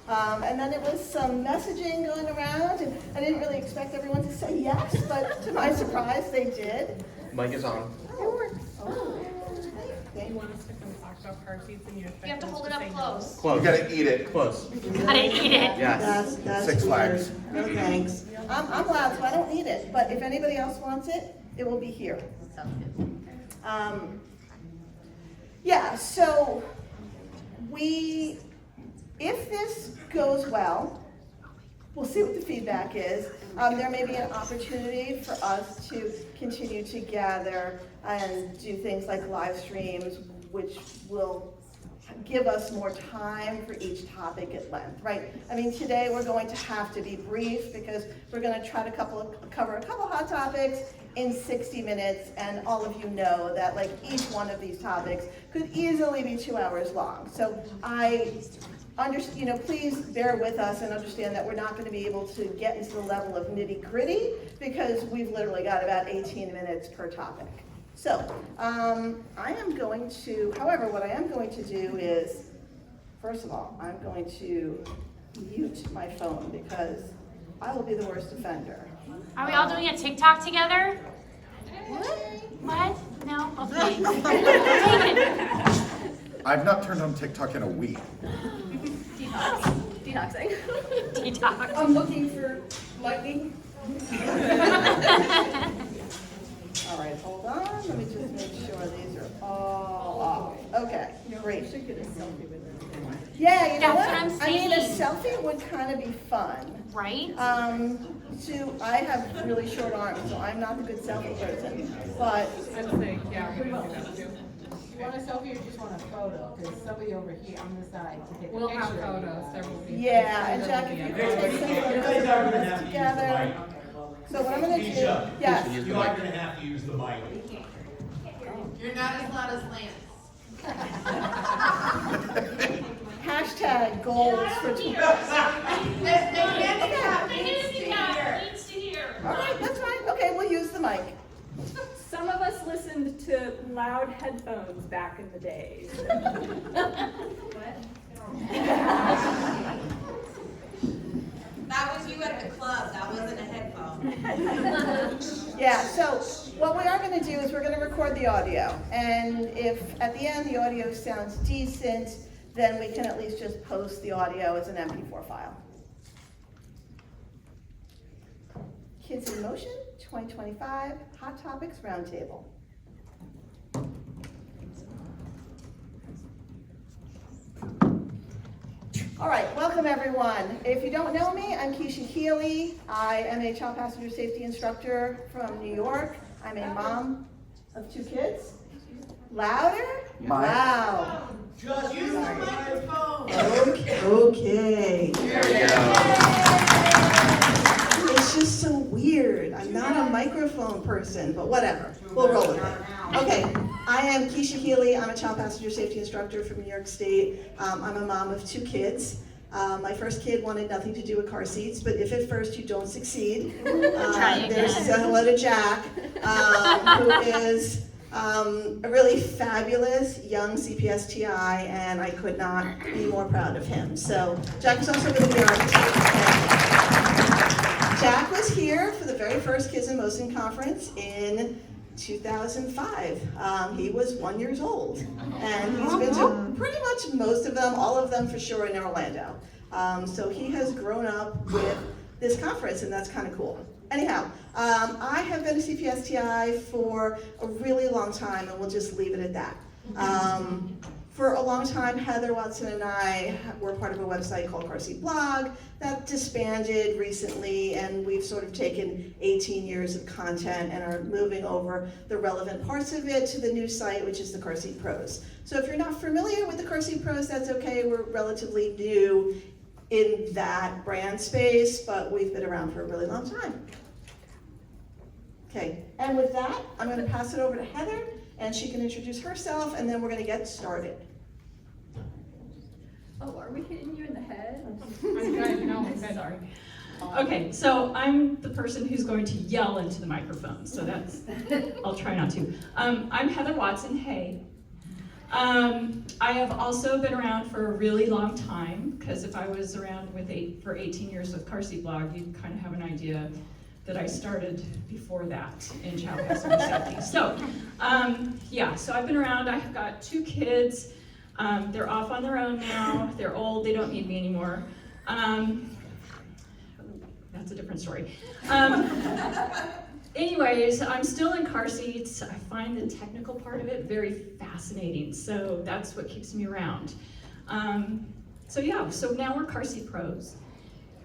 And then it was some messaging going around, and I didn't really expect everyone to say yes, but to my surprise, they did. Mic is on. It works. Oh. You want us to come talk about car seats and your You have to hold it up close. Close. You gotta eat it. Close. Gotta eat it. Yes. That's Six weird. Flags. No thanks. I'm loud, so I don't need it, but if anybody else wants it, it will be here. Yeah, so if this goes well, we'll see what the feedback is. There may be an opportunity for us to continue to gather and do things like live streams, which will give us more time for each topic at length, right? I mean, today we're going to have to be brief because we're going to try to cover a couple hot topics in 60 minutes, and all of you know that like each one of these topics could easily be 2 hours long. So please bear with us and understand that we're not going to be able to get into the level of nitty-gritty because we've literally got about 18 minutes per topic. So, what I am going to do is, first of all, I'm going to mute my phone because I will be the worst offender. Are we all doing a TikTok together? What? No? Okay. Take it. I've not turned on TikTok in a week. Detoxing. Detox. I'm looking for lightning. All right, hold on. Let me just make sure these are all off. Okay, great. We should get a selfie with them. Yeah, you know what? That's what I'm I mean, a saying. selfie would kind of be fun. Right? I have really short arms, so I'm not the good selfie person. But I'd say, yeah, we're gonna do that too. You want a selfie or just want a photo? Because somebody over here on the side to take a picture. We'll have photos, there will be. yeah, and Jack, if you could take some photos of us together. So what I'm going to do, yes. Use the You are mic. going to have to use the mic. You're not as loud as Lance. Hashtag goals for The 20. handicap needs to hear. All right, that's fine. Okay, we'll use the mic. Some of us listened to loud headphones back in the day. That was you at the club, that wasn't a headphone. Yeah, so what we are going to do is we're going to record the audio. And if at the end the audio sounds decent, then we can at least just post the audio as an MP4 file. Kids in Motion 2025 Hot Topics Roundtable. All right, welcome everyone. If you don't know me, I'm Kecia Heather. I am a child passenger safety instructor from New York. I'm a mom of 2 kids. Louder? Wow. Just use the microphone. Okay. There we go. It's just so weird. I'm not a microphone person, but whatever. We'll roll with it. Okay, I am Kecia Heather. I'm a child passenger safety instructor from New York State. I'm a mom of 2 kids. My first kid wanted nothing to do with car seats, but if at first you don't succeed, there's hello to Jack, who is a really fabulous young CPS TI, and I could not be more proud of him. So Jack is also going to be our Jack was here for the very first Kids in Motion conference in 2005. He was 1 year old, and he's been to pretty much most of them, all of them for sure in Orlando. So he has grown up with this conference, and that's kind of cool. Anyhow, I have been a CPS TI for a really long time, and we'll just leave it at that. For a long time, Heather Watson and I were part of a website called Car Seat Blog that disbanded recently, and we've sort of taken 18 years of content and are moving over the relevant parts of it to the new site, which is the Car Seat Pros. So if you're not familiar with the Car Seat Pros, that's okay. We're relatively new in that brand space, but we've been around for a really long time. Okay, and with that, I'm going to pass it over to Heather, and she can introduce herself, and then we're going to get started. Oh, are we hitting you in the head? I'm good, no, I'm Sorry. good. Okay, so I'm the person who's going to yell into the microphone, so I'll try not to. I'm Heather Watson, hey. I have also been around for a really long time, because if I was around for 18 years with Car Seat Blog, you kind of have an idea that I started before that in child passenger safety. So, so I've been around. I've got 2 kids. They're off on their own now. They're old. They don't need me anymore. That's a different story. Anyways, I'm still in car seats. I find the technical part of it very fascinating, so that's what keeps me around. So now we're car seat pros,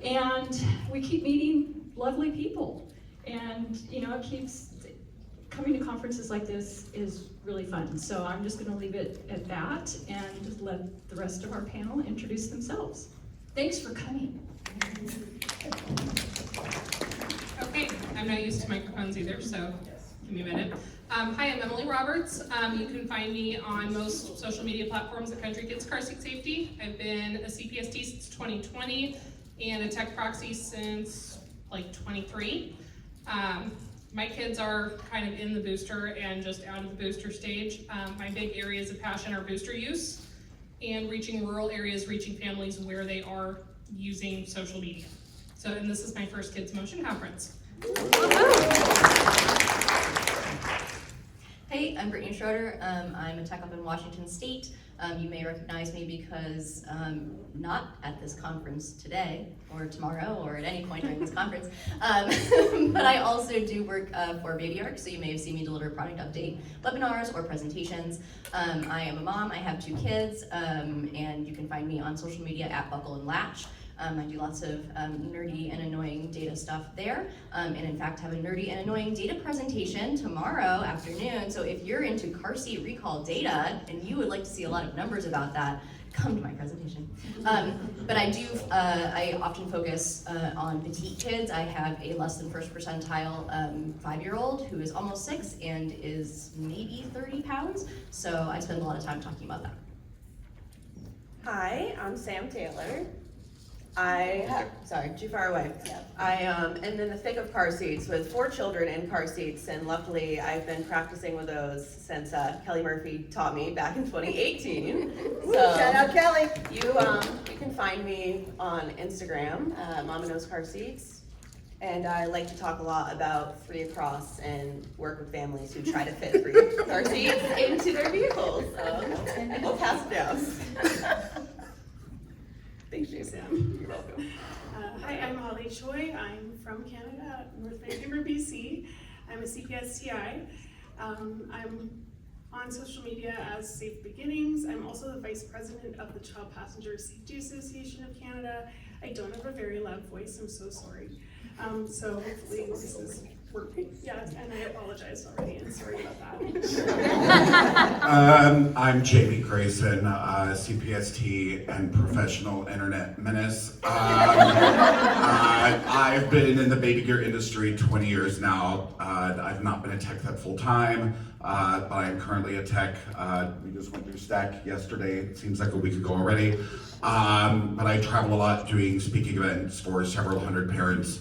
and we keep meeting lovely people, and it keeps coming to conferences like this is really fun. So I'm just going to leave it at that and just let the rest of our panel introduce themselves. Thanks for coming. Okay, I'm not used to microphones either, so give me a minute. Hi, I'm Emily Roberts. You can find me on most social media platforms at Country Kids Car Seat Safety. I've been a CPST since 2020 and a tech proxy since like 23. My kids are kind of in the booster and just out of the booster stage. My big areas of passion are booster use and reaching rural areas, reaching families where they are using social media. And this is my first Kids Motion Conference. Hey, I'm Britney Schroeder. I'm a tech up in Washington State. You may recognize me because not at this conference today or tomorrow or at any point during this conference, but I also do work for Baby Arc, so you may have seen me deliver product update webinars or presentations. I am a mom, I have 2 kids, and you can find me on social media at Buckle and Latch. I do lots of nerdy and annoying data stuff there, and in fact have a nerdy and annoying data presentation tomorrow afternoon. So if you're into car seat recall data and you would like to see a lot of numbers about that, come to my presentation. But I often focus on petite kids. I have a less than first percentile 5-year-old who is almost 6 and is maybe 30 pounds. So I spend a lot of time talking about that. Hi, I'm Sam Taylor. Sorry, too far away. I am in the thick of car seats with 4 children in car seats, and luckily I've been practicing with those since Kelly Murphy taught me back in 2018. So Shout out Kelly. You can find me on Instagram, Mama Knows Car Seats, and I like to talk a lot about free across and work with families who try to fit free car seats into their vehicles. So we'll pass it down. Thanks, Jason. You're welcome. Hi, I'm Holly Choi. I'm from Canada, North Vancouver, BC. I'm a CPSTI. I'm on social media as Safe Beginnings. I'm also the Vice President of the Child Passenger Safety Association of Canada. I don't have a very loud voice, I'm so sorry. So hopefully this is working. Yeah, and I apologize already, and sorry about that. I'm Jamie Grayson, CPST and professional internet menace. I've been in the baby gear industry 20 years now. I've not been a tech full time, but I'm currently a tech. We just went through Stack yesterday. It seems like a week ago already. But I travel a lot doing speaking events for several hundred parents.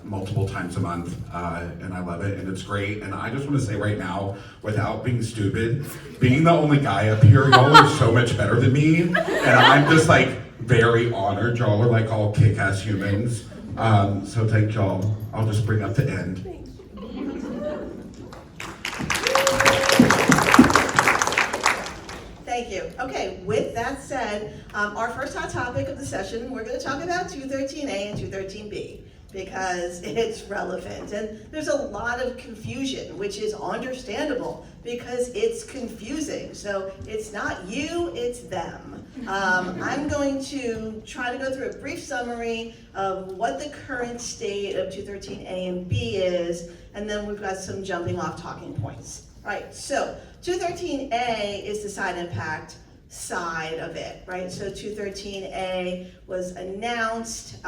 Multiple times a month, and I love it, and it's great. And I just want to say right now, without being stupid, being the only guy up here, y'all are so much better than me, and I'm just like very honored. Y'all are like all kick-ass humans. So thank y'all. I'll just bring up the end. Thank you. Okay, with that said, our first hot topic of the session, we're going to talk about 213A and 213B. Because it's relevant, and there's a lot of confusion, which is understandable because it's confusing. So it's not you, it's them. I'm going to try to go through a brief summary of what the current state of 213A and B is, and then we've got some jumping off talking points. All right, so 213A is the side impact side of it, right? So 213A was announced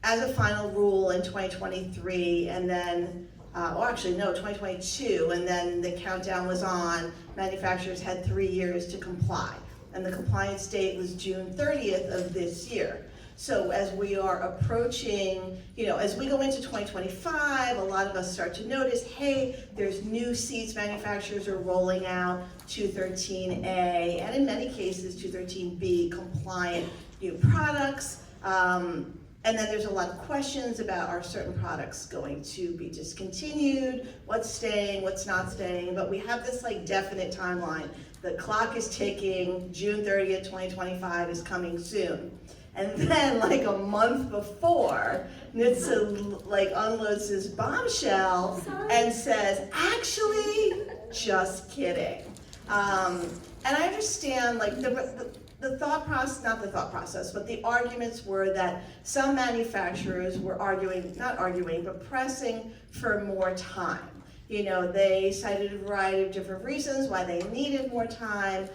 as a final rule in 2023, and then, 2022, and then the countdown was on. Manufacturers had 3 years to comply, and the compliance date was June 30th of this year. So as we are approaching, as we go into 2025, a lot of us start to notice, hey, there's new seats manufacturers are rolling out 213A, and in many cases 213B compliant new products. And then there's a lot of questions about, are certain products going to be discontinued, what's staying, what's not staying, but we have this like definite timeline. The clock is ticking, June 30th, 2025 is coming soon. And then like a month before, NHTSA like unloads this bombshell and says, actually, just kidding. And I understand like the thought process, not the thought process, but the arguments were that some manufacturers were pressing for more time. They cited a variety of different reasons why they needed more time,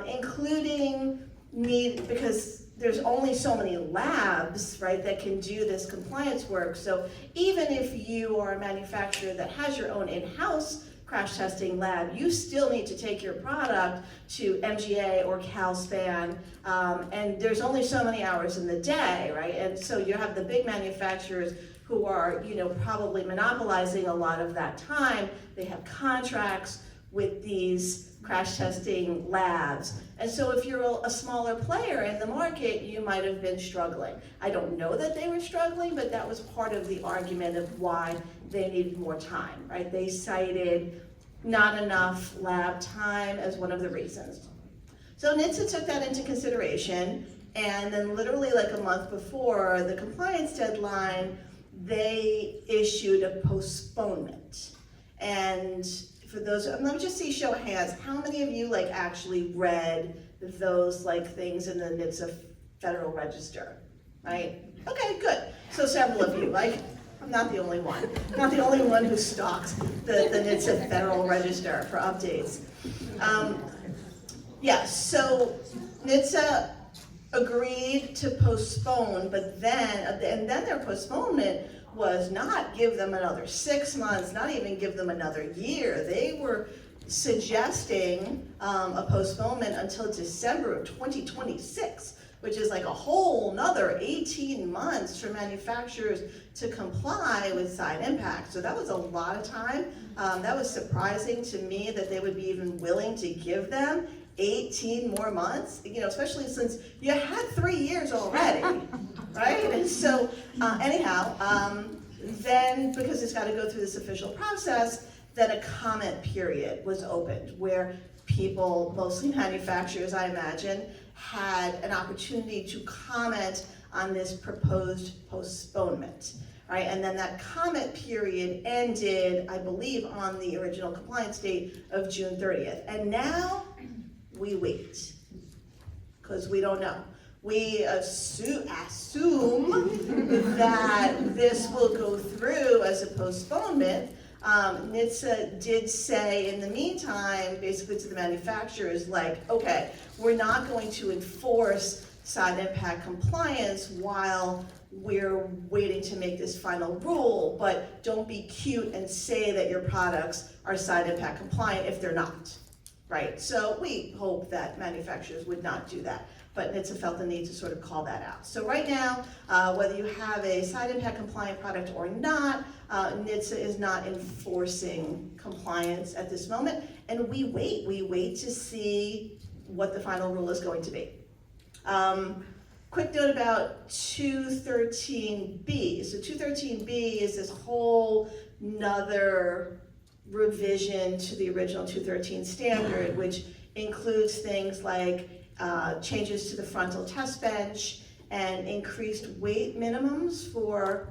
including because there's only so many labs, right, that can do this compliance work. So even if you are a manufacturer that has your own in-house crash testing lab, you still need to take your product to MGA or CalSpan, and there's only so many hours in the day, right? And so you have the big manufacturers who are, probably monopolizing a lot of that time. They have contracts with these crash testing labs. And so if you're a smaller player in the market, you might have been struggling. I don't know that they were struggling, but that was part of the argument of why they needed more time, right? They cited not enough lab time as one of the reasons. So NHTSA took that into consideration, and then literally like a month before the compliance deadline, they issued a postponement. And for those, let me just see, show of hands, how many of you like actually read those like things in the NHTSA Federal Register, right? Okay, good. So several of you, like, I'm not the only one. Not the only one who stalks the NHTSA Federal Register for updates. Yeah, so NHTSA agreed to postpone, but then their postponement was not give them another 6 months, not even give them another year. They were suggesting a postponement until December of 2026, which is like a whole nother 18 months for manufacturers to comply with side impact. So that was a lot of time. That was surprising to me that they would be even willing to give them 18 more months, especially since you had 3 years already, right? And so then because it's got to go through this official process, then a comment period was opened where people, mostly manufacturers, I imagine, had an opportunity to comment on this proposed postponement, right? And then that comment period ended, I believe, on the original compliance date of June 30th. And now we wait, because we don't know. We assume that this will go through as a postponement. NHTSA did say in the meantime, basically to the manufacturers, like, okay, we're not going to enforce side impact compliance while we're waiting to make this final rule, but don't be cute and say that your products are side impact compliant if they're not, right? So we hope that manufacturers would not do that, but NHTSA felt the need to sort of call that out. So right now, whether you have a side impact compliant product or not, NHTSA is not enforcing compliance at this moment, and we wait to see what the final rule is going to be. Quick note about 213B. So 213B is this whole nother revision to the original 213 standard, which includes things like changes to the frontal test bench and increased weight minimums for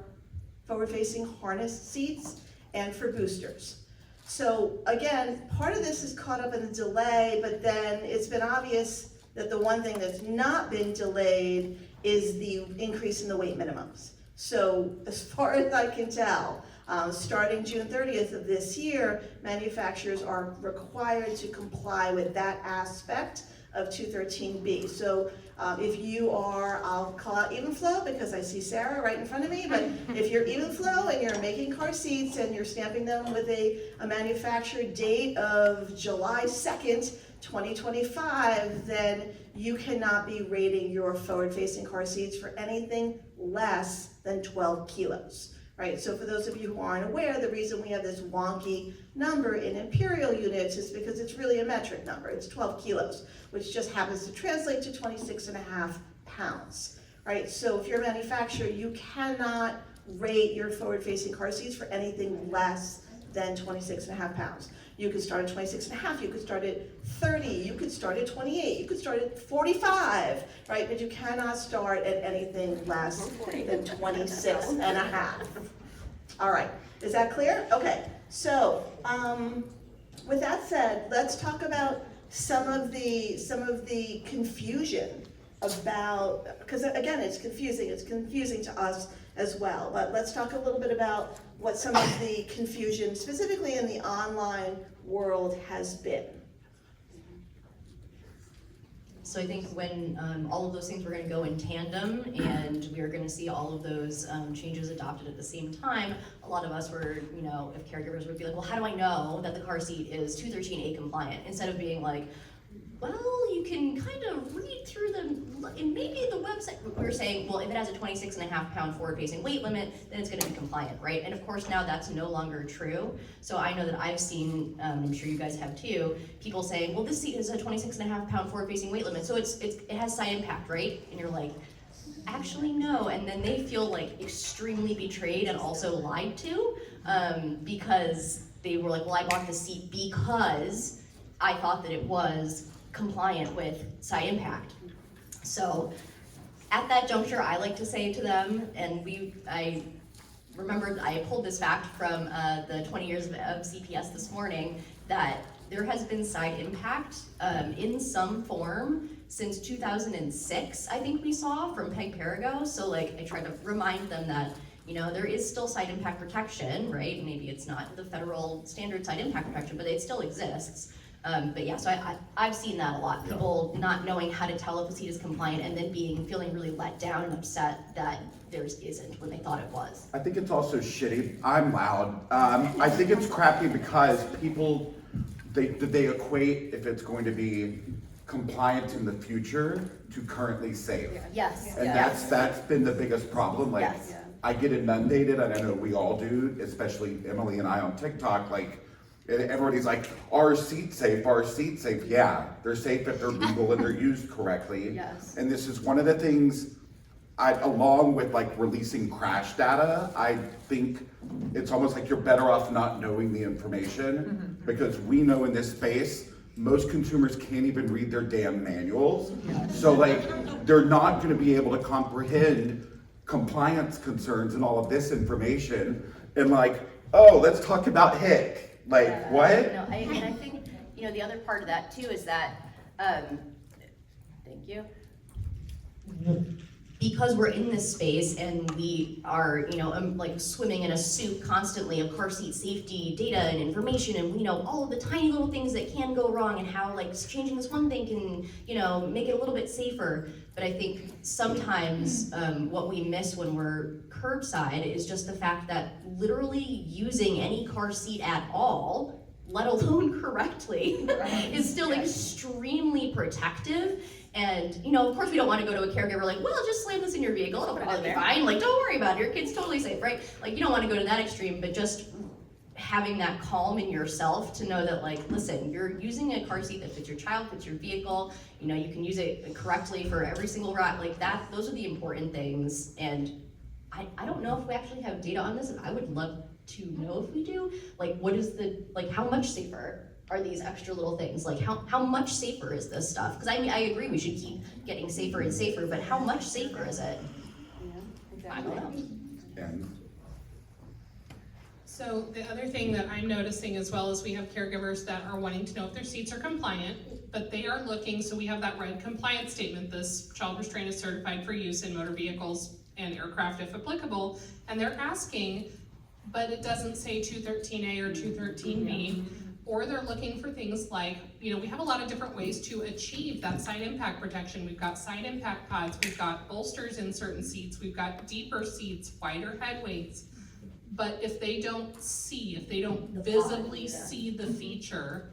forward-facing harness seats and for boosters. So again, part of this is caught up in the delay, but then it's been obvious that the one thing that's not been delayed is the increase in the weight minimums. So as far as I can tell, starting June 30th of this year, manufacturers are required to comply with that aspect of 213B. So if you are, I'll call out Evenflow because I see Sarah right in front of me, but if you're Evenflow and you're making car seats and you're stamping them with a manufacturer date of July 2nd, 2025, then you cannot be rating your forward-facing car seats for anything less than 12 kilos, right? So for those of you who aren't aware, the reason we have this wonky number in imperial units is because it's really a metric number. It's 12 kilos, which just happens to translate to 26.5 pounds, right? So if you're a manufacturer, you cannot rate your forward-facing car seats for anything less than 26.5 pounds. You could start at 26.5, you could start at 30, you could start at 28, you could start at 45, right? But you cannot start at anything less than 26.5. All right, is that clear? Okay, so with that said, let's talk about some of the confusion about, because again, it's confusing to us as well, but let's talk a little bit about what some of the confusion, specifically in the online world, has been. So I think when all of those things were going to go in tandem and we were going to see all of those changes adopted at the same time, a lot of us were, you know, if caregivers would be like, well, how do I know that the car seat is 213A compliant? Instead of being like, well, you can kind of read through and maybe the website, we were saying, well, if it has a 26.5 pound forward-facing weight limit, then it's gonna be compliant, right? And of course now that's no longer true. So I know that I've seen, I'm sure you guys have too, people saying, well, this seat has a 26.5 pound forward-facing weight limit, so it has side impact, right? And you're like, actually no, and then they feel like extremely betrayed and also lied to, because they were like, well, I bought the seat because I thought that it was compliant with side impact. So at that juncture, I like to say to them, and I remembered I pulled this fact from the 20 years of CPS this morning, that there has been side impact in some form since 2006, I think we saw from Peg Perigo. So like I try to remind them that, you know, there is still side impact protection, right? Maybe it's not the federal standard side impact protection, but it still exists. But yeah, so I've seen that a lot. People not knowing how to tell if a seat is compliant and then feeling really let down and upset that theirs isn't when they thought it was. I think it's also shitty. I'm loud. I think it's crappy because people, they equate if it's going to be compliant in the future to currently safe. Yes. And that's been the biggest problem. Like, Yes. I get inundated, and I know we all do, especially Emily and I on TikTok, like, everybody's like, are seats safe? Are seats safe? Yeah, they're safe if they're legal and they're used correctly. Yes. And this is one of the things, along with like releasing crash data, I think it's almost like you're better off not knowing the information, because we know in this space, most consumers can't even read their damn manuals. So like, they're not gonna be able to comprehend compliance concerns and all of this information, and like, oh, let's talk about HIC. Like, what? No, and I think, you know, the other part of that too is that, thank you. Because we're in this space and we are, you know, like swimming in a soup constantly of car seat safety data and information, and we know all of the tiny little things that can go wrong and how like changing this one thing can, you know, make it a little bit safer. But I think sometimes what we miss when we're curbside is just the fact that literally using any car seat at all, let alone correctly, is still extremely protective. And, you know, of course we don't want to go to a caregiver like, well, just slam this in your vehicle, it'll probably be fine. Like, don't worry about it, your kid's totally safe, right? Like, you don't want to go to that extreme, but just having that calm in yourself to know that, like, listen, you're using a car seat that fits your child, fits your vehicle, you know, you can use it correctly for every single ride, like that, those are the important things. And I don't know if we actually have data on this, and I would love to know if we do. Like, what is how much safer are these extra little things? Like, how much safer is this stuff? Because I mean, I agree we should keep getting safer and safer, but how much safer is it? Yeah, I don't know. And So the other thing that I'm noticing as well is we have caregivers that are wanting to know if their seats are compliant, but they are looking, so we have that red compliance statement, this child restraint is certified for use in motor vehicles and aircraft if applicable, and they're asking, but it doesn't say 213A or 213B, or they're looking for things like, you know, we have a lot of different ways to achieve that side impact protection. We've got side impact pods, we've got bolsters in certain seats, we've got deeper seats, wider head weights. But if they don't visibly see the feature,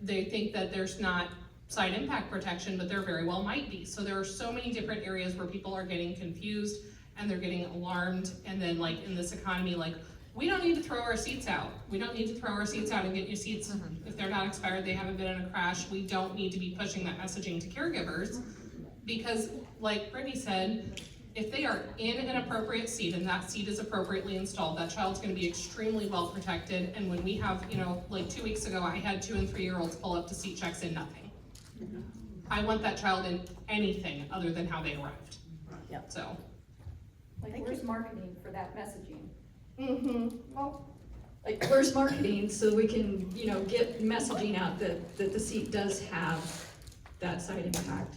they think that there's not side impact protection, but there very well might be. So there are so many different areas where people are getting confused and they're getting alarmed, and then like in this economy, like, we don't need to throw our seats out. We don't need to throw our seats out and get new seats if they're not expired, they haven't been in a crash. We don't need to be pushing that messaging to caregivers, because like Brittany said, if they are in an appropriate seat and that seat is appropriately installed, that child's gonna be extremely well protected. And when we have, you know, like 2 weeks ago, I had 2 and 3 year olds pull up to seat checks in nothing. I want that child in anything other than how they arrived. Yep. So. Like, where's marketing for that messaging? Well, like, where's marketing so we can, you know, get messaging out that the seat does have that side impact?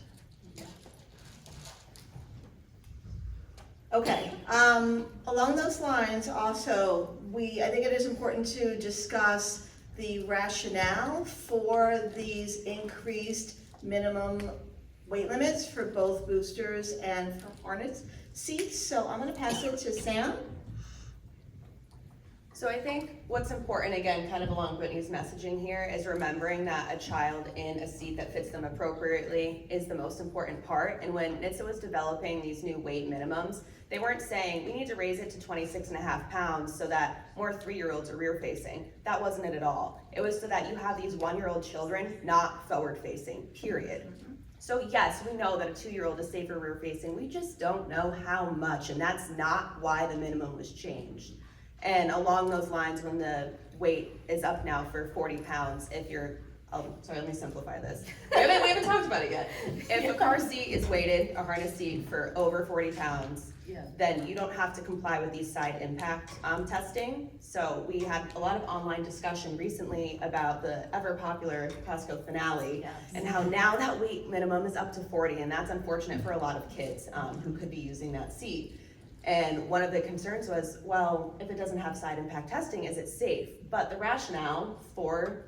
Okay, along those lines also, I think it is important to discuss the rationale for these increased minimum weight limits for both boosters and for harness seats. So I'm gonna pass it to Sam. So I think what's important, again, kind of along Brittany's messaging here, is remembering that a child in a seat that fits them appropriately is the most important part. And when NHTSA was developing these new weight minimums, they weren't saying, we need to raise it to 26.5 pounds so that more 3-year-olds are rear-facing. That wasn't it at all. It was so that you have these 1-year-old children not forward-facing, period. So yes, we know that a 2-year-old is safer rear-facing, we just don't know how much, and that's not why the minimum was changed. And along those lines, when the weight is up now for 40 pounds, if you're, sorry, let me simplify this. We haven't talked about it yet. If a car seat is weighted, a harness seat, for over 40 pounds, then you don't have to comply with these side impact testing. So we had a lot of online discussion recently about the ever popular Costco finale, and how now that weight minimum is up to 40, and that's unfortunate for a lot of kids who could be using that seat. And one of the concerns was, well, if it doesn't have side impact testing, is it safe? But the rationale for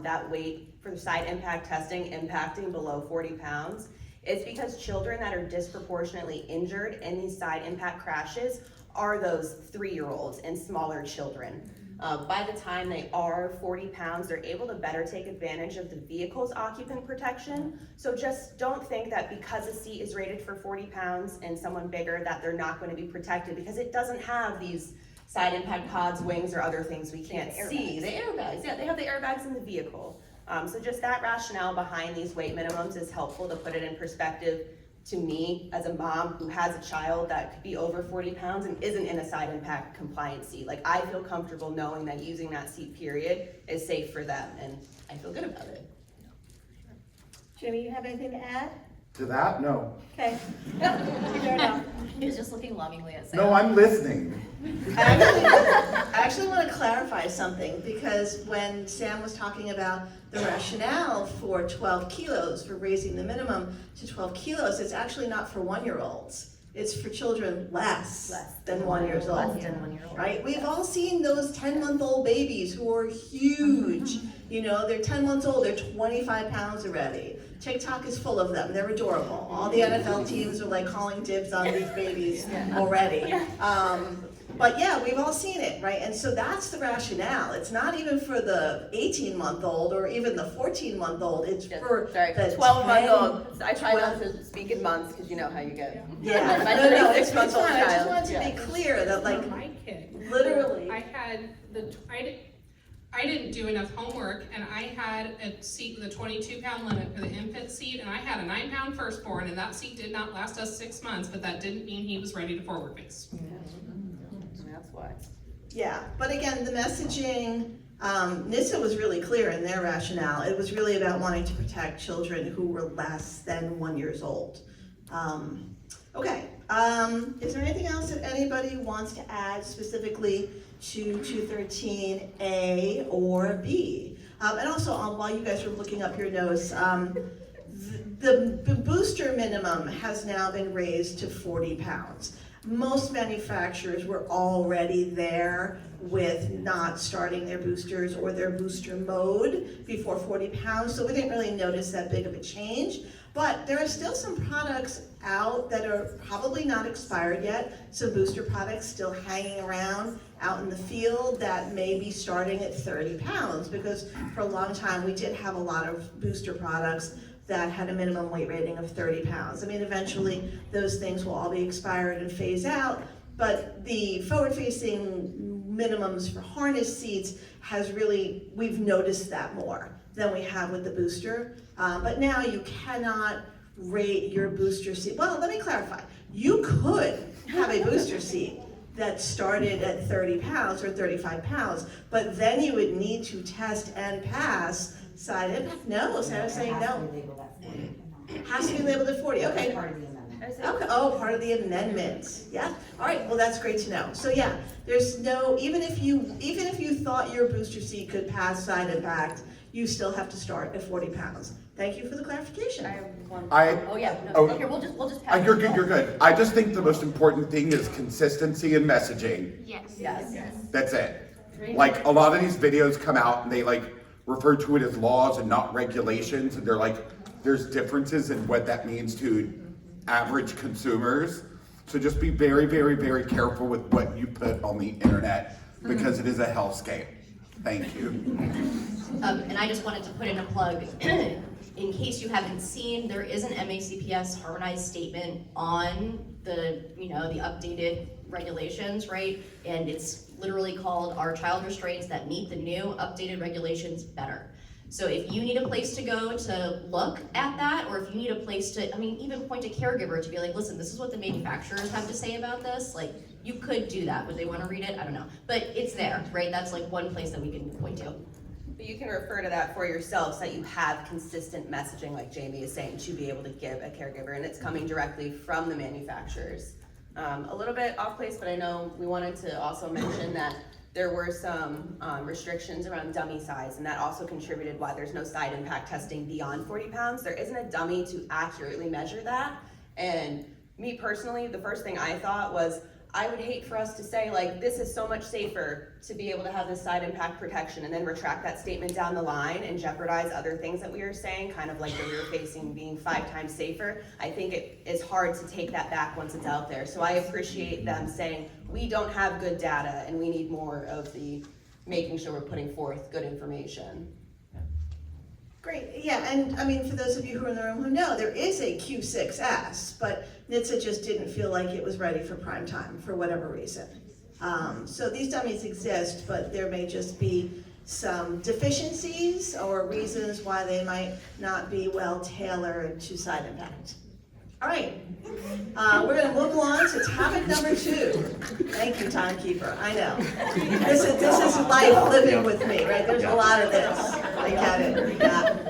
that weight, for the side impact testing impacting below 40 pounds, is because children that are disproportionately injured in these side impact crashes are those 3-year-olds and smaller children. By the time they are 40 pounds, they're able to better take advantage of the vehicle's occupant protection. So just don't think that because a seat is rated for 40 pounds and someone bigger that they're not going to be protected, because it doesn't have these side impact pods, wings, or other things we can't see. The airbags, yeah, they have the airbags in the vehicle. So just that rationale behind these weight minimums is helpful to put it in perspective to me as a mom who has a child that could be over 40 pounds and isn't in a side impact compliant seat. Like, I feel comfortable knowing that using that seat, period, is safe for them, and I feel good about it. Jimmy, you have anything to add? To that, no. Okay. He was just looking longingly at Sam. No, I'm listening. I actually want to clarify something, because when Sam was talking about the rationale for 12 kilos, for raising the minimum to 12 kilos, it's actually not for 1-year-olds. It's for children less than 1 year old. Less than 1 year old. Right? We've all seen those 10-month-old babies who are huge. You know, they're 10 months old, they're 25 pounds already. TikTok is full of them, they're adorable. All the NFL teams are like calling dibs on these babies already. But yeah, we've all seen it, right? And so that's the rationale. It's not even for the 18-month-old or even the 14-month-old, it's for the 12-month-old. I try not to speak in months, because you know how you get. Yeah, My no, it's 36-month-old fine. I just child. wanted to be clear that, like, My kid, literally. I didn't do enough homework, and I had a seat with a 22-pound limit for the infant seat, and I had a 9-pound firstborn, and that seat did not last us 6 months, but that didn't mean he was ready to forward face. That's why. Yeah, but again, the messaging, NHTSA was really clear in their rationale. It was really about wanting to protect children who were less than 1 year old. Okay, is there anything else that anybody wants to add specifically to 213A or B? And also, while you guys are looking up your notes, the booster minimum has now been raised to 40 pounds. Most manufacturers were already there with not starting their boosters or their booster mode before 40 pounds, so we didn't really notice that big of a change. But there are still some products out that are probably not expired yet, some booster products still hanging around out in the field that may be starting at 30 pounds, because for a long time we did have a lot of booster products that had a minimum weight rating of 30 pounds. I mean, eventually those things will all be expired and phase out, but the forward-facing minimums for harness seats has really, we've noticed that more than we have with the booster. But now you cannot rate your booster seat. Well, let me clarify. You could have a booster seat that started at 30 pounds or 35 pounds, but then you would need to test and pass side impact. No, Sarah's saying no. Has to be labeled at 40, okay. Okay, oh, part of the amendment, yeah. All right, well, that's great to know. So yeah, there's no, even if you thought your booster seat could pass side impact, you still have to start at 40 pounds. Thank you for the clarification. Oh, yeah, no, okay, we'll just pass. You're good. I just think the most important thing is consistency in messaging. Yes. That's it. Like, a lot of these videos come out and they like refer to it as laws and not regulations, and they're like, there's differences in what that means to average consumers. So just be very, very, very careful with what you put on the internet, because it is a hellscape. Thank you. And I just wanted to put in a plug. In case you haven't seen, there is an MACPS harmonized statement on the updated regulations, right? And it's literally called "Are Child Restraints That Meet the New Updated Regulations Better?" So if you need a place to go to look at that, or if you need a place to, even point a caregiver to be like, listen, this is what the manufacturers have to say about this, like, you could do that. Would they want to read it? I don't know. But it's there, right? That's like one place that we can point to. But you can refer to that for yourself so that you have consistent messaging, like Jamie is saying, to be able to give a caregiver, and it's coming directly from the manufacturers. A little bit off place, but I know we wanted to also mention that there were some restrictions around dummy size, and that also contributed why there's no side impact testing beyond 40 pounds. There isn't a dummy to accurately measure that. And me personally, the first thing I thought was, I would hate for us to say, like, this is so much safer to be able to have this side impact protection, and then retract that statement down the line and jeopardize other things that we were saying, kind of like the rear facing being 5 times safer. I think it is hard to take that back once it's out there. So I appreciate them saying, we don't have good data and we need more of the making sure we're putting forth good information. Great, yeah, and for those of you who are in the room who know, there is a Q6S, but NHTSA just didn't feel like it was ready for prime time for whatever reason. So these dummies exist, but there may just be some deficiencies or reasons why they might not be well tailored to side impact. All right, we're going to move along to topic number 2. Thank you, timekeeper. I know. This is life living with me, right? There's a lot of this. I get it. Yeah.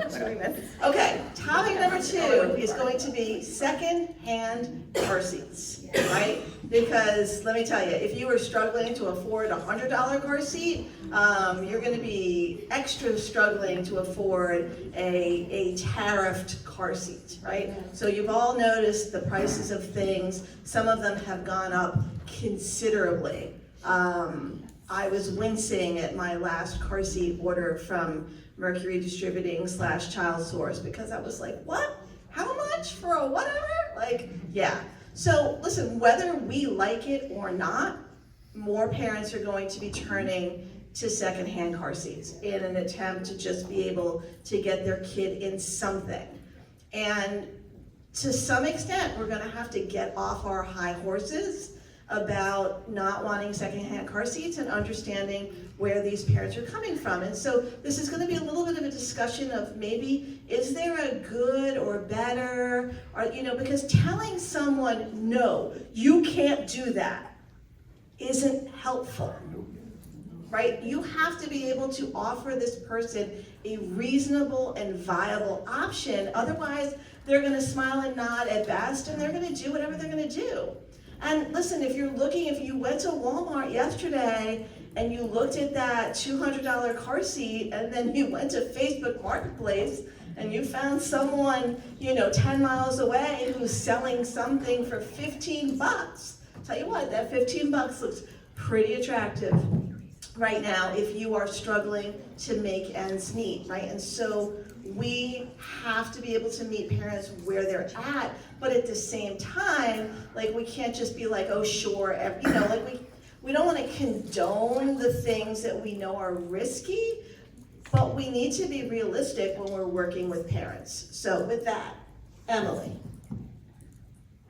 Okay, topic number 2 is going to be second-hand car seats, right? Because let me tell you, if you are struggling to afford a $100 car seat, you're going to be extra struggling to afford a tariffed car seat, right? So you've all noticed the prices of things. Some of them have gone up considerably. I was wincing at my last car seat order from Mercury Distributing / Child Source, because I was like, what? How much for a whatever? Like, yeah. So listen, whether we like it or not, more parents are going to be turning to secondhand car seats in an attempt to just be able to get their kid in something. And to some extent, we're gonna have to get off our high horses about not wanting secondhand car seats and understanding where these parents are coming from. And so this is going to be a little bit of a discussion of maybe, is there a good or better, or, because telling someone, no, you can't do that, isn't helpful, right? You have to be able to offer this person a reasonable and viable option. Otherwise, they're going to smile and nod at best, and they're going to do whatever they're going to do. And listen, if you went to Walmart yesterday and you looked at that $200 car seat, and then you went to Facebook Marketplace and you found someone, 10 miles away who's selling something for 15 bucks, tell you what, that 15 bucks looks pretty attractive right now if you are struggling to make ends meet, right? And so we have to be able to meet parents where they're at, but at the same time, like, we can't just be like, oh, sure, you know, like, we don't want to condone the things that we know are risky, but we need to be realistic when we're working with parents. So with that, Emily.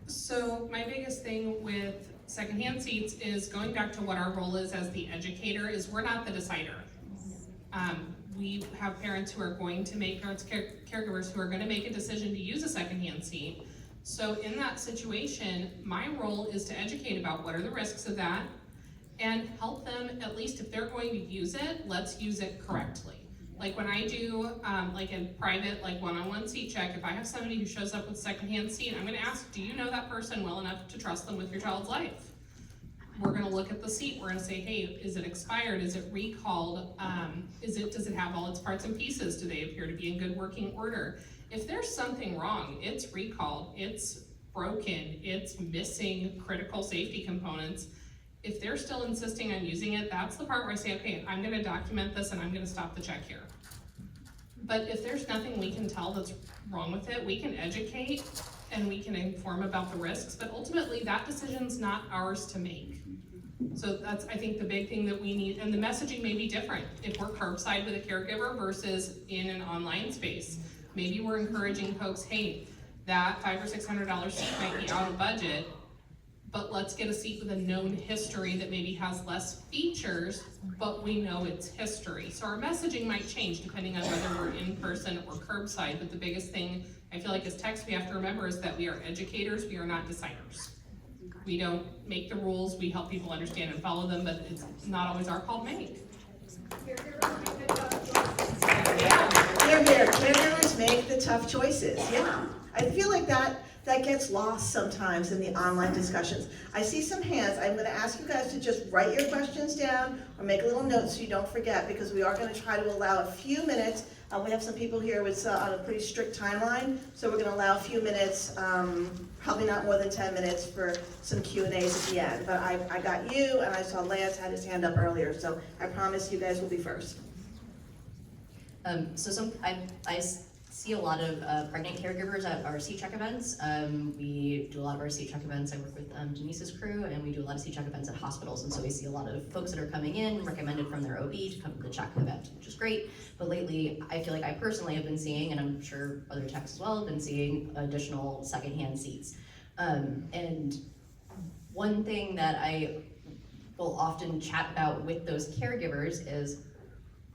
So my biggest thing with secondhand seats is going back to what our role is as the educator, is we're not the decider. We have parents who are going to make, caregivers who are going to make a decision to use a secondhand seat. So in that situation, my role is to educate about what are the risks of that and help them, at least if they're going to use it, let's use it correctly. Like when I do like a private, like one-on-one seat check, if I have somebody who shows up with a secondhand seat, I'm gonna ask, do you know that person well enough to trust them with your child's life? We're gonna look at the seat, we're gonna say, hey, is it expired, is it recalled, does it have all its parts and pieces, do they appear to be in good working order? If there's something wrong, it's recalled, it's broken, it's missing critical safety components, if they're still insisting on using it, that's the part where I say, okay, I'm gonna document this and I'm gonna stop the check here. But if there's nothing we can tell that's wrong with it, we can educate and we can inform about the risks, but ultimately that decision's not ours to make. So that's, I think, the big thing that we need, and the messaging may be different if we're curbside with a caregiver versus in an online space. Maybe we're encouraging folks, hey, that $500 or $600 seat might be out of budget, but let's get a seat with a known history that maybe has less features, but we know its history. So our messaging might change depending on whether we're in person or curbside, but the biggest thing I feel like as techs we have to remember is that we are educators, we are not deciders. We don't make the rules, we help people understand and follow them, but it's not always our call to make. Caregivers make the tough choices, yeah. I feel like that gets lost sometimes in the online discussions. I see some hands. I'm gonna ask you guys to just write your questions down or make a little note so you don't forget, because we are gonna try to allow a few minutes. We have some people here with on a pretty strict timeline, so we're gonna allow a few minutes, probably not more than 10 minutes for some Q&As at the end. But I got you, and I saw Lance had his hand up earlier, so I promise you guys will be first. I see a lot of pregnant caregivers at our C-Check events. We do a lot of our C-Check events. I work with Denise's crew, and we do a lot of C-Check events at hospitals. And so we see a lot of folks that are coming in, recommended from their OB to come to the check event, which is great. But lately, I feel like I personally have been seeing, and I'm sure other techs as well have been seeing, additional secondhand seats. And one thing that I will often chat about with those caregivers is,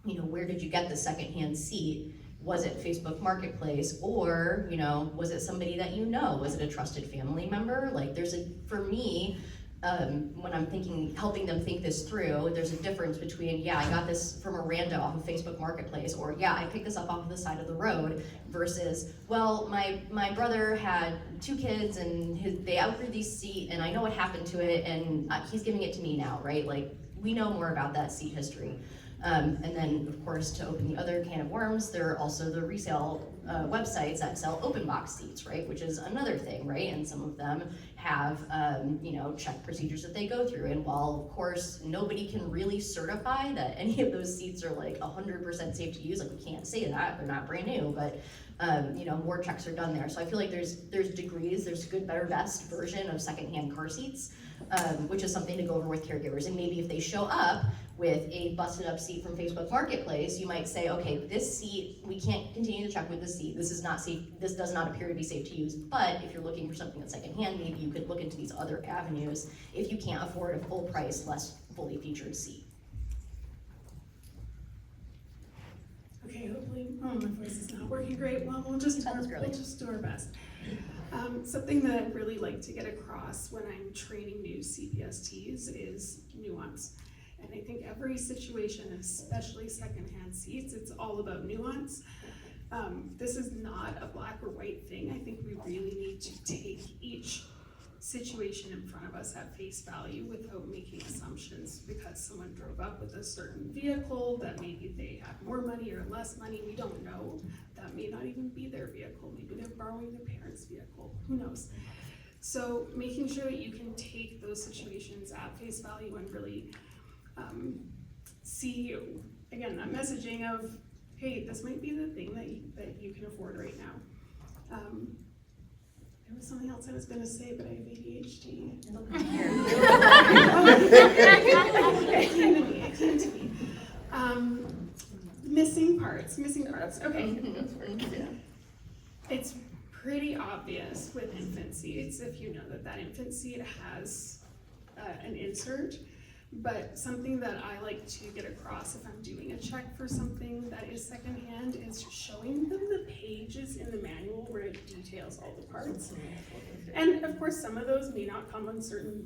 you know, where did you get the secondhand seat? Was it Facebook Marketplace, or, you know, was it somebody that you know? Was it a trusted family member? Like, for me, when I'm helping them think this through, there's a difference between, yeah, I got this from a rando off of Facebook Marketplace, or yeah, I picked this up off of the side of the road, versus, well, my brother had 2 kids and they outgrew this seat and I know what happened to it and he's giving it to me now, right? Like, we know more about that seat history. And then, of course, to open the other can of worms, there are also the resale websites that sell open box seats, right? Which is another thing, right? And some of them have, you know, check procedures that they go through. And while, of course, nobody can really certify that any of those seats are like 100% safe to use, like, we can't say that, they're not brand new, but you know, more checks are done there. So I feel like there's degrees, there's good, better, best version of secondhand car seats, which is something to go over with caregivers. And maybe if they show up with a busted up seat from Facebook Marketplace, you might say, okay, this seat, we can't continue to check with this seat. This is not safe. This does not appear to be safe to use. But if you're looking for something that's secondhand, maybe you could look into these other avenues if you can't afford a full price, less fully featured seat. Okay, hopefully, my voice is not working great. Well, we'll just do our best. Something that I really like to get across when I'm training new CPSTs is nuance. And I think every situation, especially secondhand seats, it's all about nuance. This is not a black or white thing. I think we really need to take each situation in front of us at face value without making assumptions because someone drove up with a certain vehicle that maybe they have more money or less money. We don't know. That may not even be their vehicle. Maybe they're borrowing their parents' vehicle. Who knows? So making sure that you can take those situations at face value and really see, again, that messaging of, hey, this might be the thing that you can afford right now. There was something else I was gonna say, but I have ADHD. It came to me. Missing parts, okay. It's pretty obvious with infant seats, if you know that infant seat has an insert, but something that I like to get across if I'm doing a check for something that is secondhand is showing them the pages in the manual where it details all the parts. And of course, some of those may not come on certain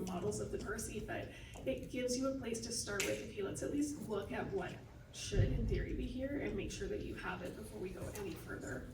models of the car seat, but it gives you a place to start with. Okay, let's at least look at what should in theory be here and make sure that you have it before we go any further.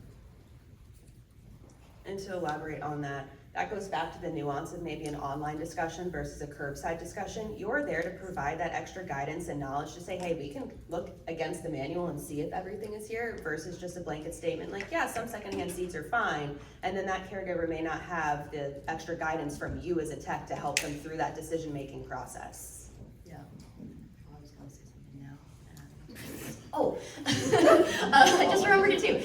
And to elaborate on that, that goes back to the nuance of maybe an online discussion versus a curbside discussion. You're there to provide that extra guidance and knowledge to say, hey, we can look against the manual and see if everything is here, versus just a blanket statement like, yeah, some secondhand seats are fine. And then that caregiver may not have the extra guidance from you as a tech to help them through that decision-making process. Yeah. I was gonna say something now. I just remembered it too.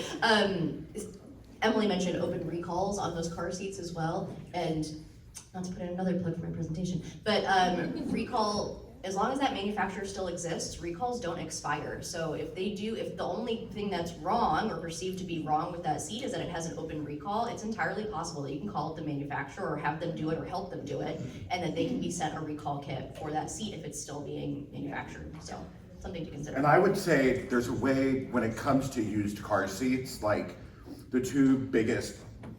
Emily mentioned open recalls on those car seats as well, and not to put in another plug for my presentation, but recall, as long as that manufacturer still exists, recalls don't expire. So if the only thing that's wrong or perceived to be wrong with that seat is that it has an open recall, it's entirely possible that you can call up the manufacturer or have them do it or help them do it, and that they can be sent a recall kit for that seat if it's still being manufactured. So something to consider. And I would say there's a way when it comes to used car seats, like the two biggest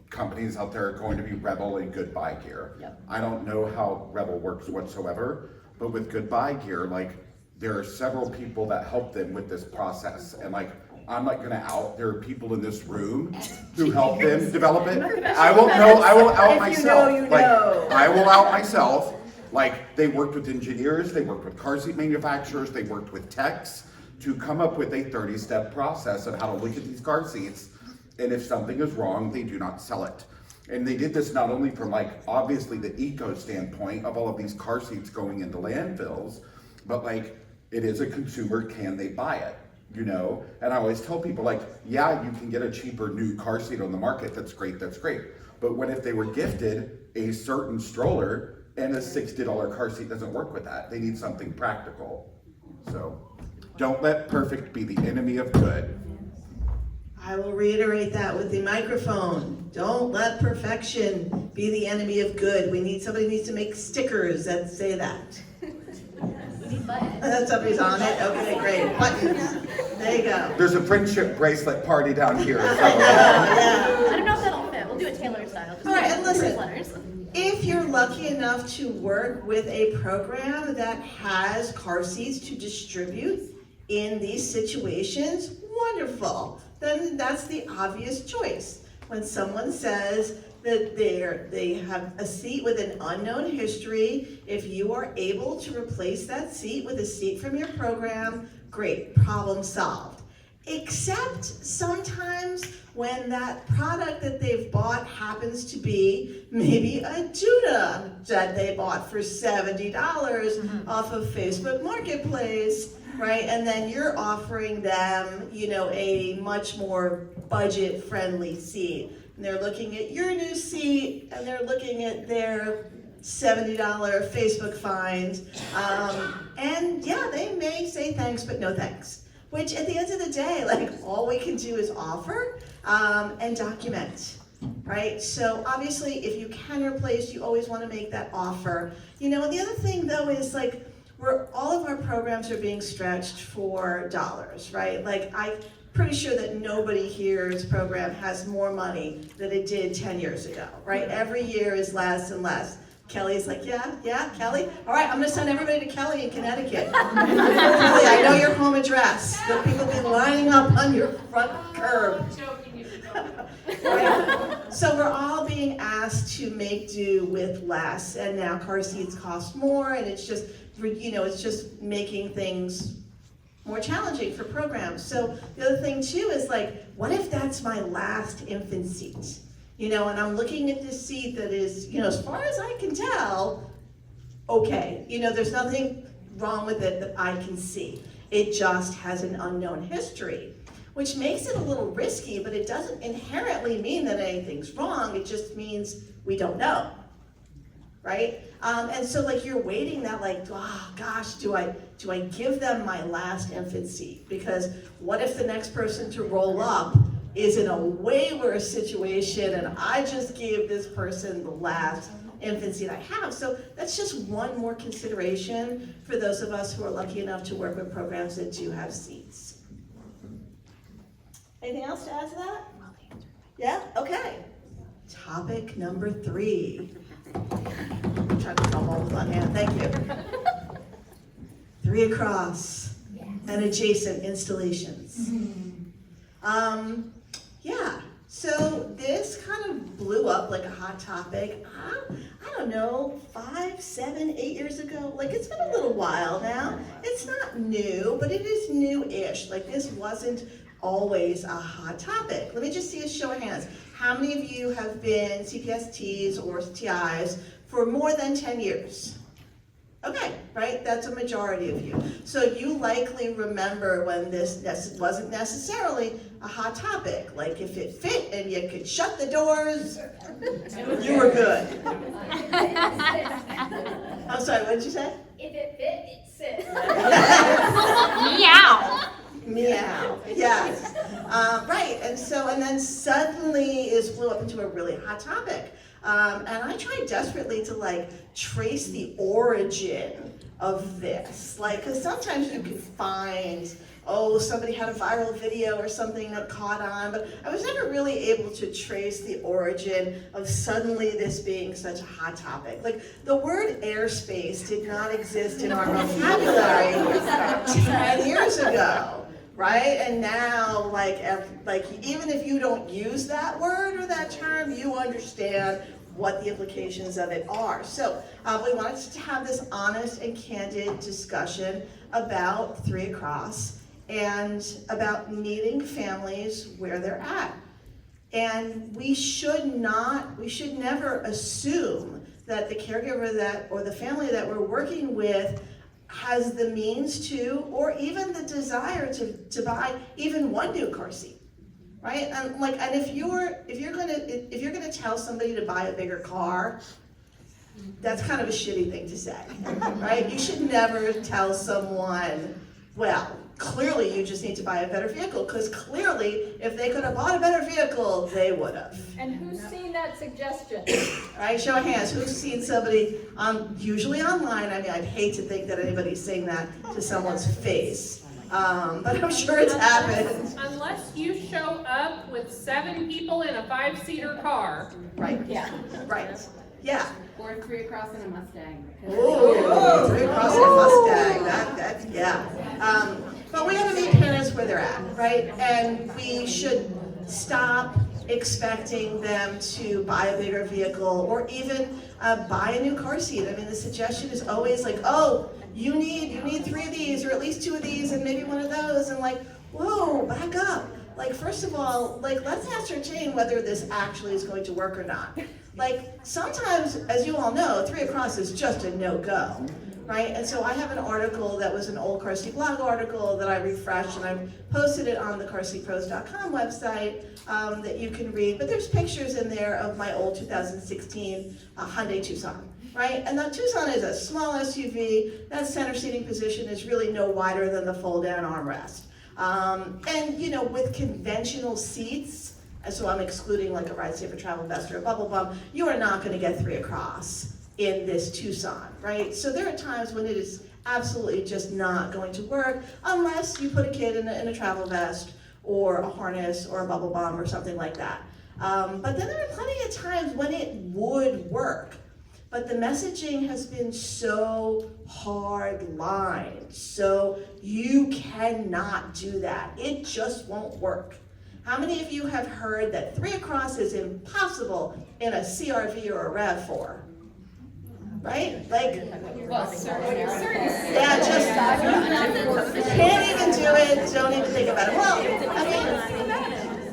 companies out there are going to be Rebel and Goodbye Gear. Yep. I don't know how Rebel works whatsoever, but with Goodbye Gear, like there are several people that help them with this process. And like, I'm not gonna out, there are people in this room who help them develop it. I will out myself. I will out myself. Like they worked with engineers, they worked with car seat manufacturers, they worked with techs to come up with a 30-step process of how to look at these car seats. And if something is wrong, they do not sell it. And they did this not only from like, obviously the eco standpoint of all of these car seats going into landfills, but like, it is a consumer, can they buy it? And I always tell people like, yeah, you can get a cheaper new car seat on the market, that's great. But what if they were gifted a certain stroller and a $60 car seat doesn't work with that? They need something practical. So don't let perfect be the enemy of good. I will reiterate that with the microphone. Don't let perfection be the enemy of good. Somebody needs to make stickers that say that. We need buttons. Somebody's on it. Okay, great. Buttons. There you go. There's a friendship bracelet party down here. So. Yeah. I don't know if that'll fit. We'll do it Taylor style. Just All right, and listen. letters. If you're lucky enough to work with a program that has car seats to distribute in these situations, wonderful. Then that's the obvious choice. When someone says that they have a seat with an unknown history, if you are able to replace that seat with a seat from your program, great, problem solved. Except sometimes when that product that they've bought happens to be maybe a tuna that they bought for $70 off of Facebook Marketplace, right? And then you're offering them, a much more budget-friendly seat. And they're looking at your new seat, and they're looking at their $70 Facebook find. And yeah, they may say thanks, but no thanks. Which at the end of the day, like all we can do is offer and document, right? So obviously, if you can replace, you always want to make that offer. And the other thing though is like, all of our programs are being stretched for dollars, right? Like I'm pretty sure that nobody here's program has more money than it did 10 years ago, right? Every year is less and less. Kelly's like, yeah, Kelly? All right, I'm gonna send everybody to Kelly in Connecticut. Kelly, I know your home address. The people be lining up on your front curb. Right? So we're all being asked to make do with less, and now car seats cost more, and it's just making things more challenging for programs. So the other thing too is like, what if that's my last infant seat? And I'm looking at this seat that is, as far as I can tell, okay. There's nothing wrong with it that I can see. It just has an unknown history, which makes it a little risky, but it doesn't inherently mean that anything's wrong. It just means we don't know, right? And so like you're waiting that like, oh gosh, do I give them my last infant seat? Because what if the next person to roll up is in a way worse situation and I just gave this person the last infant seat I have? So that's just one more consideration for those of us who are lucky enough to work with programs that do have seats. Anything else to add to that? Yeah, okay. Topic number 3. I'm trying to come all with one hand, thank you. 3 across and adjacent installations. Yeah, so this kind of blew up like a hot topic, I don't know, 5, 7, 8 years ago. Like it's been a little while now. It's not new, but it is new-ish. Like this wasn't always a hot topic. Let me just see a show of hands. How many of you have been CPSTs or TIs for more than 10 years? Okay, right, that's a majority of you. So you likely remember when this wasn't necessarily a hot topic. Like if it fit and you could shut the doors, you were good. I'm sorry, what did you say? If it fit, it sits. Meow. Meow, yes. Right, and then suddenly it blew up into a really hot topic. And I tried desperately to like trace the origin of this. Like, cause sometimes you can find, somebody had a viral video or something that caught on, but I was never really able to trace the origin of suddenly this being such a hot topic. Like the word airspace did not exist in our vocabulary 10 years ago. Right? And now, like even if you don't use that word or that term, you understand what the implications of it are. So we wanted to have this honest and candid discussion about 3 across and about meeting families where they're at. And we should never assume that the caregiver or the family that we're working with has the means to, or even the desire to buy even one new car seat, right? And if you're gonna tell somebody to buy a bigger car, that's kind of a shitty thing to say, right? You should never tell someone, well, clearly you just need to buy a better vehicle, because clearly if they could have bought a better vehicle, they would have. And who's seen that suggestion? All right, show of hands, who's seen somebody, usually online, I mean, I'd hate to think that anybody's saying that to someone's face, but I'm sure it's happened. Unless you show up with 7 people in a 5-seater car. Right, Yeah. right, yeah. Or 3 across in a Mustang. Ooh, 3 across in a Mustang, that's, yeah. But we have to meet parents where they're at, right? And we should stop expecting them to buy a bigger vehicle or even buy a new car seat. I mean, the suggestion is always like, oh, you need 3 of these or at least 2 of these and maybe 1 of those, and like, whoa, back up. Like, first of all, like, let's ascertain whether this actually is going to work or not. Like, sometimes, as you all know, 3 across is just a no-go, right? And so I have an article that was an old Car Seat blog article that I refreshed, and I posted it on the carseatpros.com website that you can read. But there's pictures in there of my old 2016 Hyundai Tucson, right? And the Tucson is a small SUV. That center seating position is really no wider than the fold-down armrest. And, you know, with conventional seats, and so I'm excluding like a Ride Safer Travel Vest or a bubble bump, you are not going to get 3 across in this Tucson, right? So there are times when it is absolutely just not going to work unless you put a kid in a travel vest or a harness or a bubble bomb or something like that. But then there are plenty of times when it would work. But the messaging has been so hard line, so you cannot do that. It just won't work. How many of you have heard that 3 across is impossible in a CRV or a RAV4? Right? Like, yeah, just can't even do it, don't even think about it. Well, I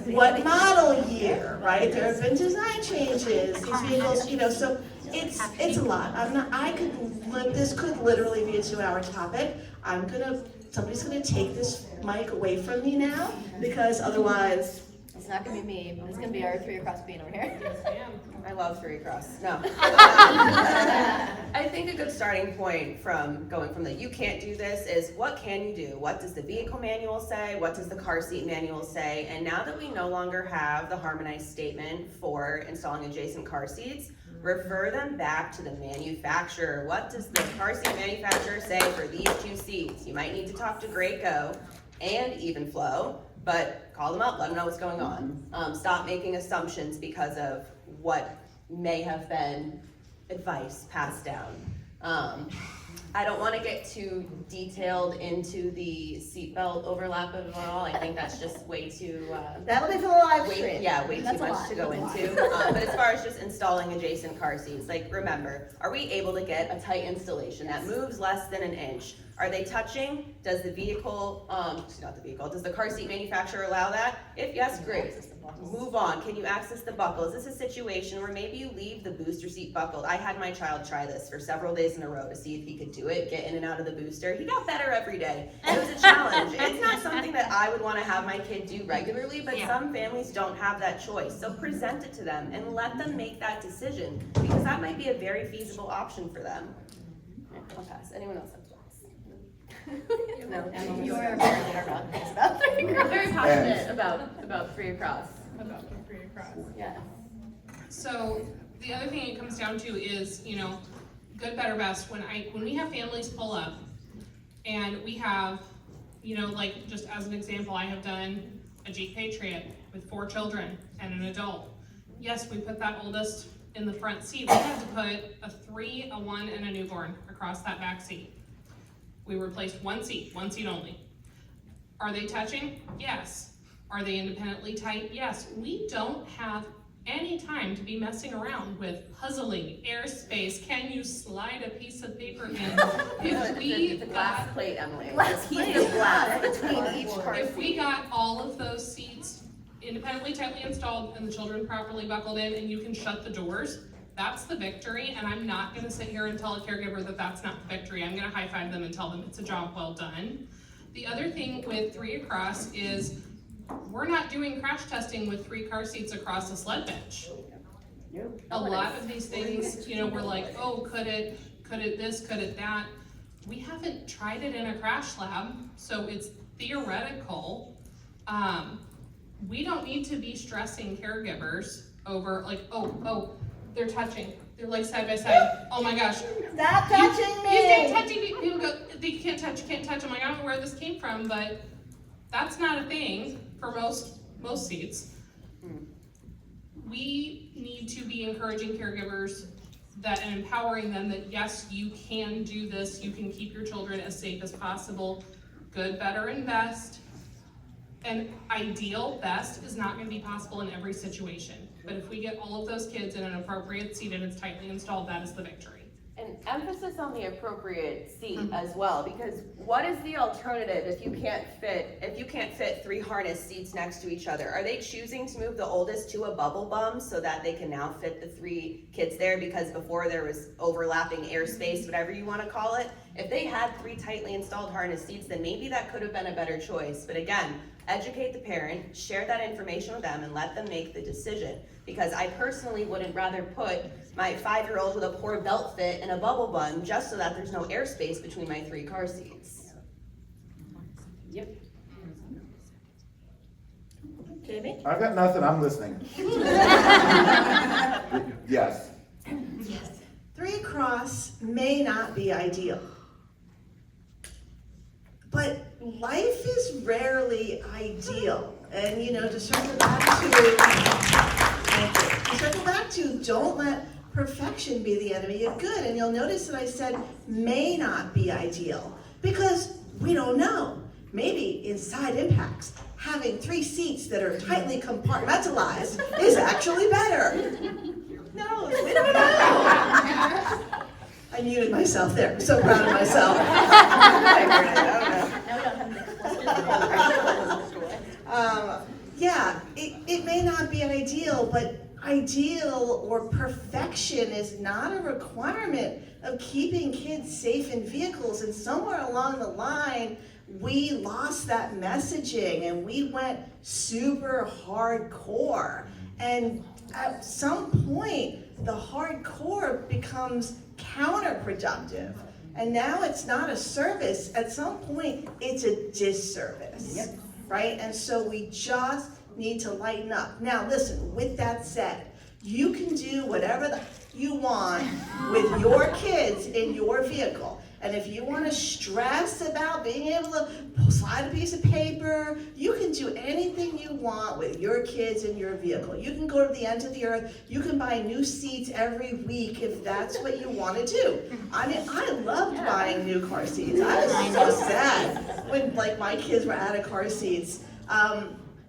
mean, what model year, right? There have been design changes, these vehicles, you know, so it's a lot. This could literally be a 2-hour topic. I'm gonna somebody's gonna take this mic away from me now, because otherwise, It's not gonna be me, it's gonna be our 3 Across being over here. I love 3 Across, no. I think a good starting point from going from the you can't do this is what can you do? What does the vehicle manual say? What does the car seat manual say? And now that we no longer have the harmonized statement for installing adjacent car seats, refer them back to the manufacturer. What does the car seat manufacturer say for these 2 seats? You might need to talk to Graco and Evenflow, but call them up, let them know what's going on. Stop making assumptions because of what may have been advice passed down. I don't want to get too detailed into the seatbelt overlap of it all. I think that's just way too. that'll be for the live stream. Way too much to go into. But as far as just installing adjacent car seats, like remember, are we able to get a tight installation that moves less than an inch? Are they touching? Does the vehicle, does the car seat manufacturer allow that? If yes, great. Move on. Can you access the buckle? Is this a situation where maybe you leave the booster seat buckled? I had my child try this for several days in a row to see if he could do it, get in and out of the booster. He got better every day. It was a challenge. It's not something that I would want to have my kid do regularly, but some families don't have that choice. So present it to them and let them make that decision, because that might be a very feasible option for them. I'll pass. Anyone else have thoughts? No, you are very passionate about 3 Across. About the 3 Across. Yeah. So the other thing it comes down to is, good, better, best. When we have families pull up and we have, like just as an example, I have done a Jeep Patriot with 4 children and an adult. Yes, we put that oldest in the front seat. We had to put a 3, a 1, and a newborn across that back seat. We replaced one seat only. Are they touching? Yes. Are they independently tight? Yes. We don't have any time to be messing around with puzzling, airspace. Can you slide a piece of paper in? If the glass plate, Emily. Let's keep the glass between each car seat. If we got all of those seats independently tightly installed and the children properly buckled in and you can shut the doors, that's the victory, and I'm not gonna sit here and tell a caregiver that that's not the victory. I'm gonna high five them and tell them it's a job well done. The other thing with 3 Across is we're not doing crash testing with 3 car seats across a sled bench. A lot of these things, we're like, oh, could it this, could it that? We haven't tried it in a crash lab, so it's theoretical. We don't need to be stressing caregivers over like, oh, they're touching. They're like side by side. Oh my gosh. Stop touching me! You stay touching me. People go, you can't touch. I'm like, I don't know where this came from, but that's not a thing for most seats. We need to be encouraging caregivers and empowering them that yes, you can do this. You can keep your children as safe as possible. Good, better, and best. And ideal, best is not going to be possible in every situation. But if we get all of those kids in an appropriate seat and it's tightly installed, that is the victory. And emphasis on the appropriate seat as well, because what is the alternative if you can't fit 3 harness seats next to each other? Are they choosing to move the oldest to a bubble bum so that they can now fit the 3 kids there, because before there was overlapping airspace, whatever you want to call it? If they had 3 tightly installed harness seats, then maybe that could have been a better choice. But again, educate the parent, share that information with them, and let them make the decision. Because I personally wouldn't rather put my 5-year-old with a poor belt fit in a bubble bun just so that there's no airspace between my 3 car seats. Yep. Jamie? I've got nothing, I'm listening. Yes. 3 Across may not be ideal, but life is rarely ideal. And to circle back to don't let perfection be the enemy of good. And you'll notice that I said may not be ideal, because we don't know. Maybe inside impacts, having 3 seats that are tightly compartmentalized is actually better. No, we don't know. I muted myself there. I'm so proud of myself. It may not be an ideal, but ideal or perfection is not a requirement of keeping kids safe in vehicles. And somewhere along the line, we lost that messaging and we went super hardcore. And at some point, the hardcore becomes counterproductive. And now it's not a service. At some point, it's a disservice, right? And so we just need to lighten up. Now, listen, with that said, you can do whatever you want with your kids in your vehicle. And if you want to stress about being able to slide a piece of paper, you can do anything you want with your kids in your vehicle. You can go to the ends of the earth. You can buy new seats every week if that's what you want to do. I mean, I loved buying new car seats. I was so sad when my kids were out of car seats.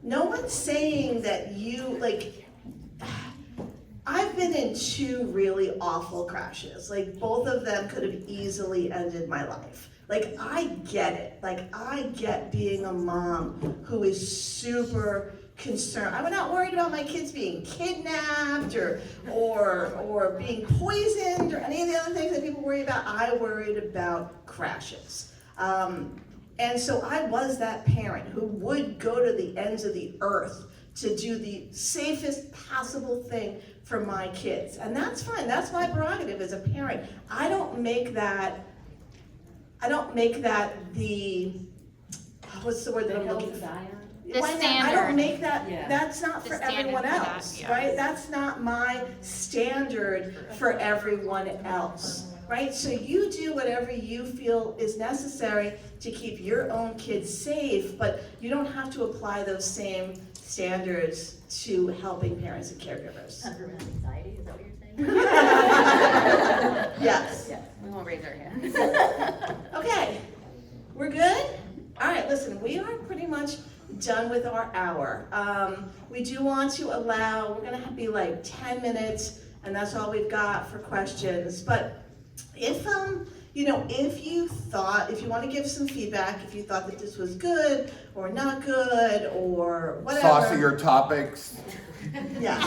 No one's saying that you, I've been in 2 really awful crashes. Both of them could have easily ended my life. I get it. I get being a mom who is super concerned. I'm not worried about my kids being kidnapped or being poisoned or any of the other things that people worry about. I worried about crashes. And so I was that parent who would go to the ends of the earth to do the safest possible thing for my kids. And that's fine, that's my prerogative as a parent. I don't make that the, what's the word that I'm looking for? The standard. I don't make that, that's not The for standard everyone for that, else, yeah. right? That's not my standard for everyone else, right? So you do whatever you feel is necessary to keep your own kids safe, but you don't have to apply those same standards to helping parents and caregivers. Anxiety, is that what you're saying? Yes. Yeah, we won't raise our hands. Okay, we're good? All right, listen, we are pretty much done with our hour. We do want to allow, we're gonna be 10 minutes, and that's all we've got for questions. But if you want to give some feedback, if you thought that this was good or not good or whatever. Saucier topics. Yeah.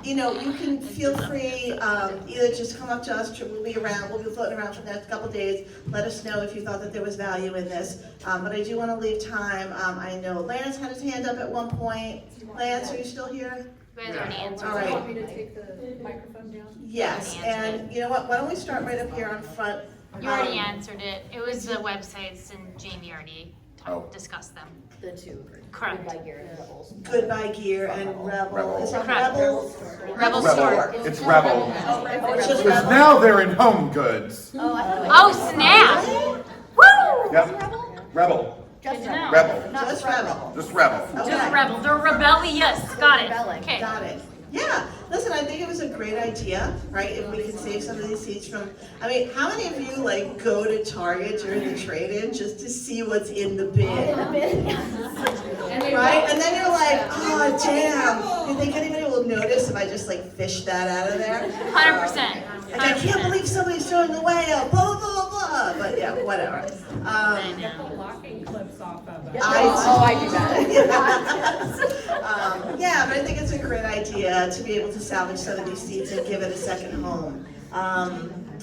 You can feel free, either just come up to us, we'll be floating around for the next couple days. Let us know if you thought that there was value in this. But I do want to leave time. I know Lance had his hand up at one point. Lance, are you still here? You guys already answered. All right. Want me to take the microphone down? Yes, and you know what, why don't we start right up here on front. You already answered it. It was the websites, and Jamie already discussed them. The 2. Correct. Goodbye Gear and Rebels. Goodbye Gear and Rebel. Is it Correct. Rebel? Rebel Store. It's Rebel. Oh, it's just Because Rebel? now they're in Home Goods. Oh, snap! Woo! Yep. Rebel. Good to know. Rebel. Just Rebel. Just Rebel. Okay. Just Rebel. They're rebellious. Got it. Okay. Got it. Yeah, listen, I think it was a great idea, right? If we could save some of these seats from, how many of you go to Target during the trade-in just to see what's in the bin? Right? And then you're like, oh, damn. You think anybody will notice if I just fish that out of there? 100%. I can't believe somebody's throwing away a blah, blah, blah. But yeah, whatever. Get the locking clips off of it. I do that. Yeah, but I think it's a great idea to be able to salvage some of these seats and give it a second home.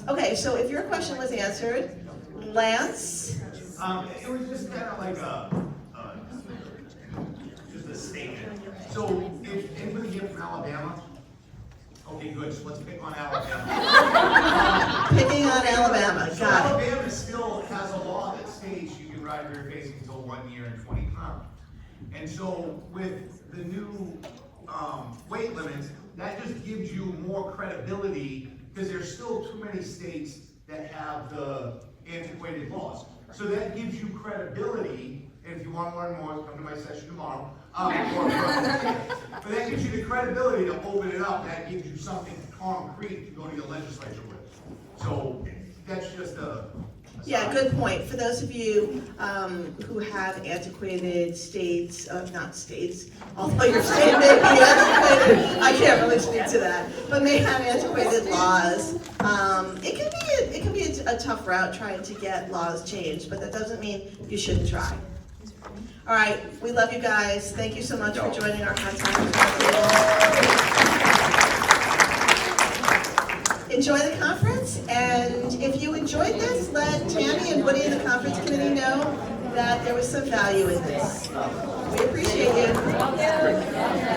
Okay, so if your question was answered, Lance? It was just kind of just a statement. So, if anybody here from Alabama? Okay, good, so let's pick on Alabama. Picking on Alabama, So got it. Alabama still has a law that states you can ride rear facing until 1 year and 20 pounds. And so with the new weight limits, that just gives you more credibility because there's still too many states that have the antiquated laws. So that gives you credibility, and if you want to learn more, come to my session tomorrow. But that gives you the credibility to open it up, that gives you something concrete to go to your legislature with. So that's just Yeah, good point. For those of you who have antiquated states, not states, although your state may be antiquated, I can't really speak to that, but may have antiquated laws. It can be a tough route trying to get laws changed, but that doesn't mean you shouldn't try. All right, we love you guys. Thank you so much for joining our hot time. Enjoy the conference, and if you enjoyed this, let Tammy and Woody and the conference committee know that there was some value in this. We appreciate you.